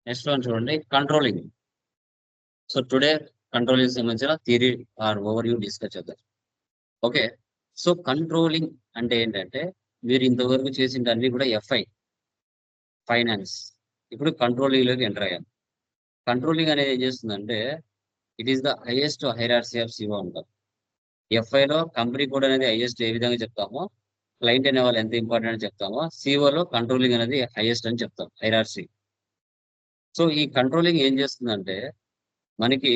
Next one చూడండి, controlling. So today controlling సంబంధించిన theory are over view discuss చేద్దాం. Okay, so controlling అంటే ఏంటంటే మీరు ఇంతవరకు చేసిన అన్ని కూడా ఫైనాన్స్. ఇప్పుడు కంట్రోలింగ్ లోకి ఎంటర్ అయ్యాం. కంట్రోలింగ్ అనేది ఏం చేస్తుందంటే it is the highest hierarchy of CO అంటాం. ఎఫ్ఐలో కంపెనీ కోడ్ అనేది హైయెస్ట్ ఏ విధంగా చెప్తామో, క్లయింట్ అనే వాళ్ళు ఎంత ఇంపార్టెంట్ అని చెప్తామో, సిఓలో కంట్రోలింగ్ అనేది హైయెస్ట్ అని చెప్తాం, హైరార్సీ. సో ఈ కంట్రోలింగ్ ఏం చేస్తుందంటే మనకి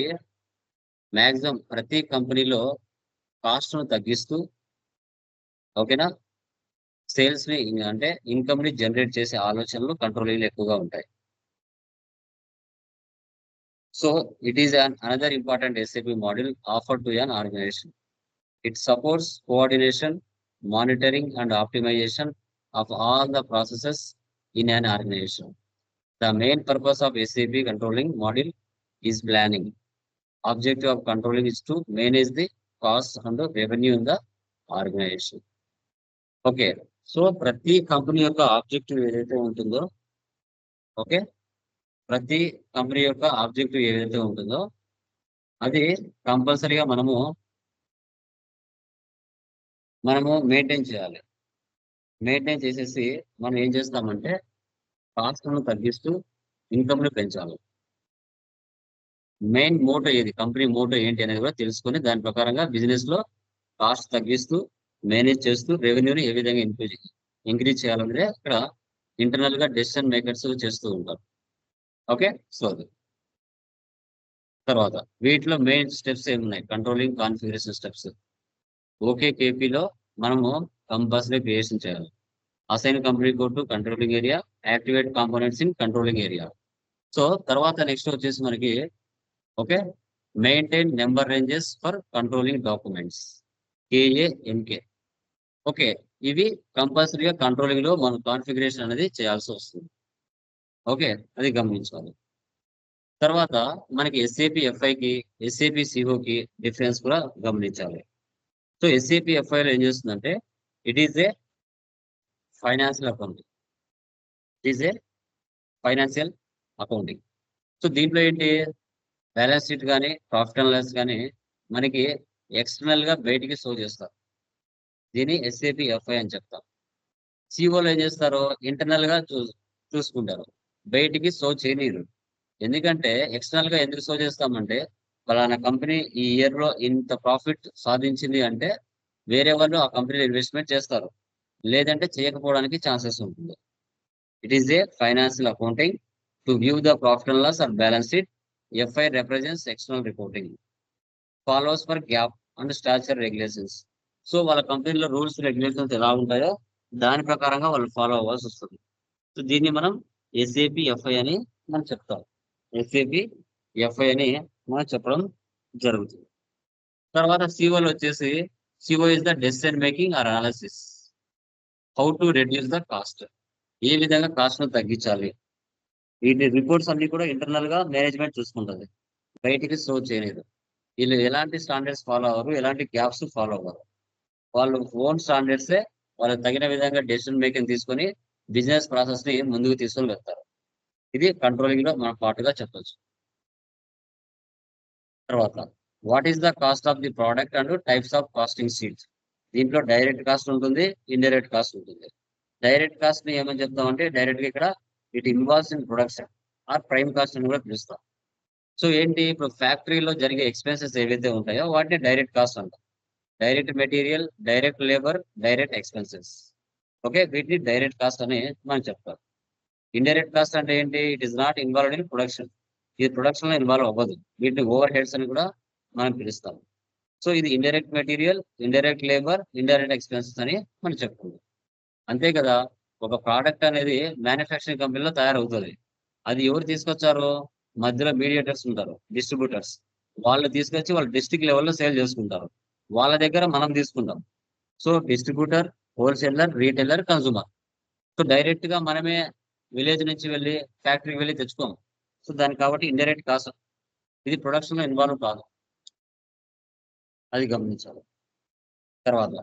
మాక్సిమం ప్రతి కంపెనీలో కాస్ట్ ను తగ్గిస్తూ, ఓకేనా, సేల్స్ ని అంటే ఇన్కమ్ ని జనరేట్ చేసే ఆలోచనలు కంట్రోలింగ్ ఎక్కువగా ఉంటాయి. So it is another important SAP model offered to an organization. It supports coordination, monitoring, and optimization of all the processes in an organization. The main purpose of SAP controlling model is planning. Objective of controlling is to manage the costs and the revenue in the organization. Okay, so ప్రతి company యొక్క objective ఏదైతే ఉంటుందో, okay, ప్రతి company యొక్క objective ఏదైతే ఉంటుందో అది కంపల్సరీగా మనము మెయింటైన్ చేయాలి. మెయింటైన్ చేసేసి మనం ఏం చేస్తామంటే కాస్ట్ను తగ్గిస్తూ ఇన్కమ్ ని పెంచాలి. మెయిన్ మోటో ఏది, కంపెనీ మోటో ఏంటి అనేది కూడా తెలుసుకొని దాని ప్రకారంగా బిజినెస్ లో కాస్ట్ తగ్గిస్తూ మేనేజ్ చేస్తూ రెవెన్యూని ఏ విధంగా ఇంక్రీజ్ చేయాలనేది ఇక్కడ ఇంటర్నల్ గా డెసిషన్ మేకర్స్ చేస్తూ ఉంటారు. ఓకే, సో అది తర్వాత వీటిలో మెయిన్ స్టెప్స్ ఏమున్నాయి, కంట్రోలింగ్ కాన్ఫిగరేషన్ స్టెప్స్. ఓకే కేపీలో మనము కంపల్సరీ క్రియేషన్ చేయాలి. Assign company code to controlling area, activate components in controlling area. So తర్వాత నెక్స్ట్ వచ్చేసి మనకి okay, maintain number ranges for controlling documents, KANK. Okay, ఇవి కంపల్సరీగా కంట్రోలింగ్ లో మనం కాన్ఫిగరేషన్ అనేది చేయాల్సి వస్తుంది. ఓకే, అది గమనించాలి. తర్వాత మనకి ఎస్ఏపి ఎఫ్ఐకి ఎస్ఏపి సిఓకి డిఫరెన్స్ కూడా గమనించాలి. సో ఎస్ఏపి ఎఫ్ఐలో ఏం చేస్తుందంటే it is a financial accounting. It is a financial accounting. So దీంట్లో ఏంటి, బ్యాలెన్స్ షీట్ కానీ ప్రాఫిట్ అండ్ లాస్ కానీ మనకి ఎక్స్టర్నల్ గా బయటికి షో చేస్తారు. దీన్ని ఎస్ఏపి ఎఫ్ఐ అని చెప్తాం. సిఓలో ఏం చేస్తారు, ఇంటర్నల్ గా చూసుకుంటారు, బయటికి షో చేయనీరు. ఎందుకంటే ఎక్స్టర్నల్ గా ఎందుకు షో చేస్తామంటే ఫలానా కంపెనీ ఈ ఇయర్ లో ఇంత ప్రాఫిట్ సాధించింది అంటే వేరే వాళ్ళు ఆ కంపెనీలో ఇన్వెస్ట్మెంట్ చేస్తారు, లేదంటే చేయకపోవడానికి ఛాన్సెస్ ఉంటుంది. It is a financial accounting to view the profit and loss or balance sheet. FI represents external reporting, follows for GAAP and statutory regulations. So వాళ్ళ కంపెనీలో రూల్స్ రెగ్యులేషన్స్ ఎలా ఉంటాయో దాని ప్రకారంగా వాళ్ళు ఫాలో అవ్వాల్సి వస్తుంది. సో దీన్ని మనం ఎస్ఏపి ఎఫ్ఐ అని మనం చెప్తాం. ఎస్ఏపి ఎఫ్ఐ అని మనం చెప్పడం జరుగుతుంది. తర్వాత సిఓలో వచ్చేసి CO is the decision making or analysis. How to reduce the cost, ఏ విధంగా కాస్ట్ ను తగ్గించాలి. వీటి రిపోర్ట్స్ అన్ని కూడా ఇంటర్నల్ గా మేనేజ్మెంట్ చూసుకుంటుంది, బయటికి షో చేయలేదు. వీళ్ళు ఎలాంటి స్టాండర్డ్స్ ఫాలో అవ్వరు, ఎలాంటి గ్యాప్స్ ఫాలో అవ్వరు. వాళ్ళు ఓన్ స్టాండర్డ్సే వాళ్ళకి తగిన విధంగా డెసిషన్ మేకింగ్ తీసుకొని బిజినెస్ ప్రాసెస్ ని ముందుకు తీసుకొని వెళ్తారు. ఇది కంట్రోలింగ్ లో మన పార్ట్గా చెప్పొచ్చు. తర్వాత what is the cost of the product and types of costing sheets. దీంట్లో డైరెక్ట్ కాస్ట్ ఉంటుంది, ఇండైరెక్ట్ కాస్ట్ ఉంటుంది. డైరెక్ట్ కాస్ట్ ని ఏమని చెప్తామంటే డైరెక్ట్ గా ఇక్కడ it involves in production or prime cost అని కూడా పిలుస్తాం. సో ఏంటి, ఇప్పుడు ఫ్యాక్టరీలో జరిగే ఎక్స్పెన్సెస్ ఏవైతే ఉంటాయో వాటిని డైరెక్ట్ కాస్ట్ అంటాం. Direct material, direct labour, direct expenses. Okay, వీటిని డైరెక్ట్ కాస్ట్ అని మనం చెప్తాం. ఇండైరెక్ట్ కాస్ట్ అంటే ఏంటి, it is not involved in production. ఇది ప్రొడక్షన్ లో ఇన్వాల్వ్ అవ్వదు, వీటిని ఓవర్ హెడ్స్ అని కూడా మనం పిలుస్తాం. సో ఇది indirect material, indirect labour, indirect expenses అని మనం చెప్పుకుంటాం. అంతే కదా, ఒక ప్రోడక్ట్ అనేది మ్యానుఫ్యాక్చరింగ్ కంపెనీలో తయారవుతుంది. అది ఎవరు తీసుకొచ్చారు, మధ్యలో మీడియేటర్స్ ఉంటారు, డిస్ట్రిబ్యూటర్స్. వాళ్ళు తీసుకొచ్చి వాళ్ళు డిస్ట్రిక్ట్ లెవెల్లో సేల్ చేసుకుంటారు, వాళ్ళ దగ్గర మనం తీసుకుంటాం. So distributor, wholesaler, retailer, consumer. So direct గా మనమే విలేజ్ నుంచి వెళ్ళి ఫ్యాక్టరీకి వెళ్ళి తెచ్చుకోము. సో దానికి కాబట్టి ఇండైరెక్ట్ కాస్ట్, ఇది ప్రొడక్షన్ లో ఇన్వాల్వ్ కాదు, అది గమనించాలి. తర్వాత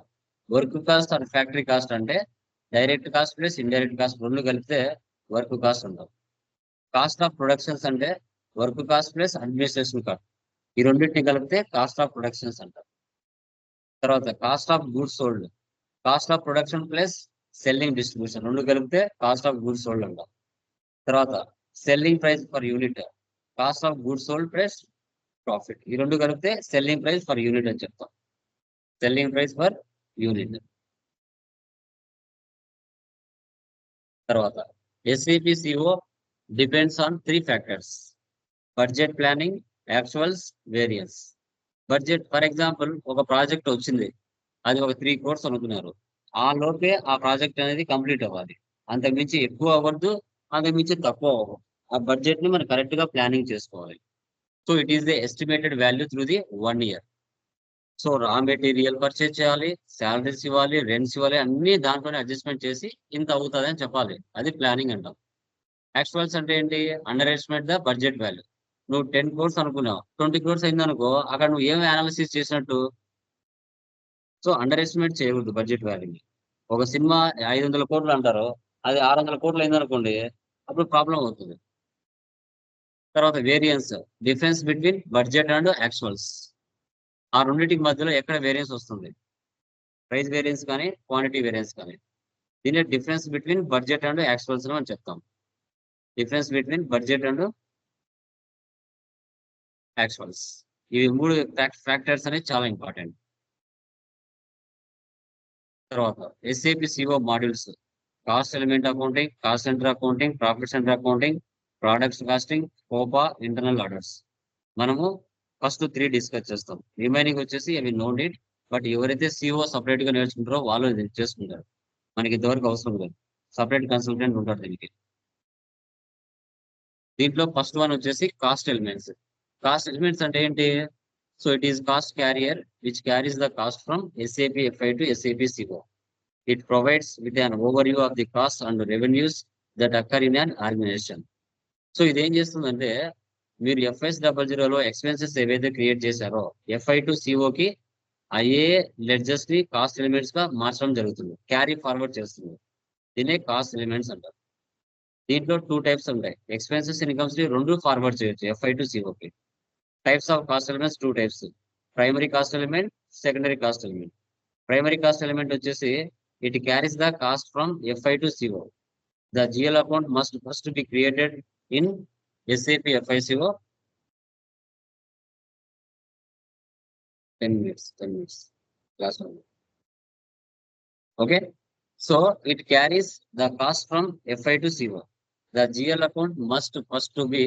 work cost and factory cost అంటే direct cost plus indirect cost రెండు కలిపితే వర్క్ కాస్ట్ ఉంటాం. కాస్ట్ ఆఫ్ ప్రొడక్షన్స్ అంటే work cost plus administration cost. ఈ రెండింటిని కలిపితే కాస్ట్ ఆఫ్ ప్రొడక్షన్స్ అంటారు. తర్వాత cost of goods sold. Cost of production plus selling distribution రెండు కలిపితే కాస్ట్ ఆఫ్ గూడ్స్ సోల్డ్ అంటాం. తర్వాత selling price per unit. Cost of goods sold plus profit. ఈ రెండు కలిపితే సెల్లింగ్ ప్రైస్ పర్ యూనిట్ అని చెప్తాం. Selling price per unit. తర్వాత SAP CO depends on 3 factors: budget planning, actuals, variance. Budget for example ఒక project వచ్చింది, అది ఒక 3 crores అనుకున్నారు. ఆ లోపే ఆ ప్రాజెక్ట్ అనేది కంప్లీట్ అవ్వాలి. అంతకు మించి ఎక్కువ అవ్వద్దు, అంతకు మించి తక్కువ అవ్వదు. ఆ బడ్జెట్ ని మనం కరెక్ట్ గా ప్లానింగ్ చేసుకోవాలి. So it is the estimated value through the 1 year. So raw material purchase చేయాలి, సాలరీస్ ఇవ్వాలి, రెంట్స్ ఇవ్వాలి, అన్ని దాంట్లోనే అడ్జస్ట్మెంట్ చేసి ఇంత అవుతుంది అని చెప్పాలి. అది ప్లానింగ్ అంటాం. యాక్చువల్స్ అంటే ఏంటి? Under estimate the budget value. నువ్వు 10 crores అనుకున్నావు, 20 crores అయిందనుకో, అక్కడ నువ్వు ఏమి అనాలిసిస్ చేసినట్టు? సో అండర్ ఎస్టిమేట్ చేయకూడదు బడ్జెట్ వాల్యూని. ఒక సినిమా 500 కోట్లు అంటారు, అది 600 కోట్లు అయిందనుకోండి, అప్పుడు ప్రాబ్లం అవుతుంది. తర్వాత variance, difference between budget and actuals. ఆ రెండింటికి మధ్యలో ఎక్కడ వేరియన్స్ వస్తుంది? ప్రైస్ వేరియన్స్ కానీ, క్వాంటిటీ వేరియన్స్ కానీ. దీన్ని difference between budget and actuals అని చెప్తాం. Difference between budget and actuals. ఇవి 3 ఫ్యాక్టర్స్ అనేది చాలా ఇంపార్టెంట్. తర్వాత SAP CO modules: cost element accounting, cost centre accounting, profit centre accounting, products costing, COPA, internal orders. మనము first 3 discuss చేస్తాం. Remaining వచ్చేసి అవి నో నీడ్. బట్ ఎవరైతే సిఓ సపరేట్ గా నేర్చుకుంటారో వాళ్ళు ఇది చేసుకుంటారు. మనకి ఇంతవరకు అవసరం లేదు. సపరేట్ కన్సల్టెంట్ ఉంటారు దీనికి. దీంట్లో ఫస్ట్ వన్ వచ్చేసి కాస్ట్ ఎలిమెంట్స్. కాస్ట్ ఎలిమెంట్స్ అంటే ఏంటి? So it is cost carrier which carries the cost from SAP FI to SAP CO. It provides with an overview of the costs and revenues that occur in an organization. So ఇదేం చేస్తుందంటే, మీరు FS00లో expenses ఏవైతే create చేశారో f i to సిఓకి అయ్యే ledges ని cost elements గా మార్చడం జరుగుతుంది, క్యారీ ఫార్వర్డ్ చేస్తుంది. దీనే కాస్ట్ ఎలిమెంట్స్ అంటారు. దీంట్లో 2 టైప్స్ ఉంటాయి. ఎక్స్పెన్సెస్ ఇన్కమ్స్ ని రెండు ఫార్వర్డ్ చేయొచ్చు ఎఫ్ఐ టు సిఓకి. Types of cost elements 2 types: primary cost element, secondary cost element. Primary cost element వచ్చేసి it carries the cost from FI to CO. The GL account must first be created in SAP FICO. 10 minutes, 10 minutes. Last one. Okay. So it carries the cost from FI to CO. The GL account must first to be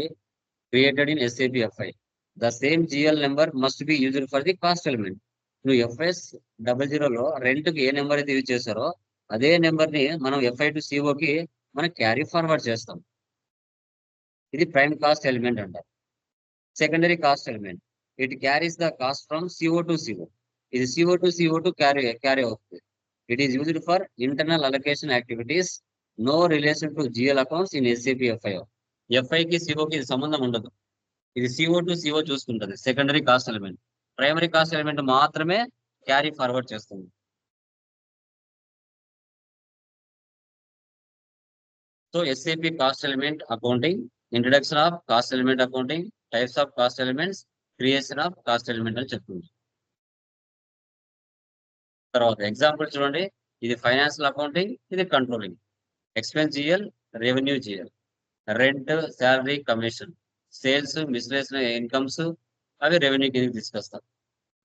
created in SAP FI. The same GL number must be used for the cost element. నువ్వు FS00లో rent కి ఏ number అయితే use చేశారో అదే number ని మనం f i to సిఓకి మనం carry forward చేస్తాం. ఇది ప్రైమ్ కాస్ట్ ఎలిమెంట్ అంటారు. Secondary cost element, it carries the cost from CO to CO. ఇది CO to CO to carry అవుతుంది. It is used for internal allocation activities, no relation to GL accounts in SAP FI. ఎఫ్ఐకి సిఓకి ఇది సంబంధం ఉండదు. ఇది CO to CO చూసుకుంటుంది. Secondary cost element. Primary cost element మాత్రమే క్యారీ ఫార్వర్డ్ చేస్తుంది. So SAP cost element accounting, introduction of cost element accounting, types of cost elements, creation of cost element అని చెప్తుంది. తర్వాత ఎగ్జాంపుల్ చూడండి. ఇది ఫైనాన్షియల్ అకౌంటింగ్, ఇది controlling. Expense GL, revenue GL, rent, salary, commission, sales, miscellaneous incomes, అవి revenue కిందకి తీసుకొస్తాం.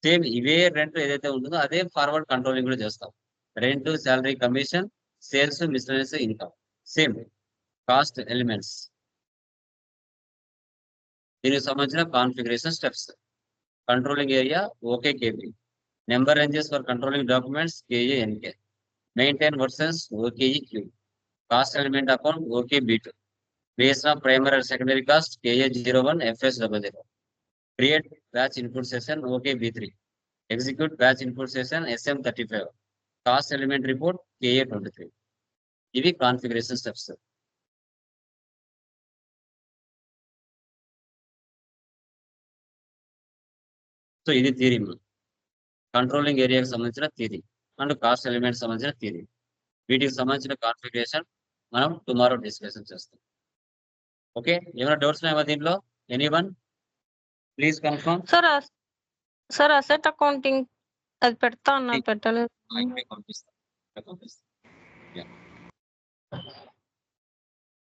Same ఇవే రెంట్ ఏదైతే ఉంటుందో అదే ఫార్వర్డ్ కంట్రోలింగ్ కూడా చేస్తాం. Rent, salary, commission, sales, miscellaneous income, same cost elements. దీనికి సంబంధించిన configuration steps: controlling area OK KP, number ranges for controlling documents KA NK, maintain versions OKE Q, cost element account OK B2, creation of primary and secondary cost KA01 FS00, create batch input session OK B3, execute batch input session SM35, cost element report KA23. ఇవి configuration steps. So ఇది theory. Controlling ఏరియాకి సంబంధించిన theory and cost element సంబంధించిన theory. వీటికి సంబంధించిన configuration మనం tomorrow discussion చేస్తాం. Okay, ఏమైనా డౌట్స్ ఉన్నాయా దీంట్లో? Anyone please confirm. Sir asset accounting అది పెడతా అన్నారు, పెట్టలేదు. పంపిస్తాను.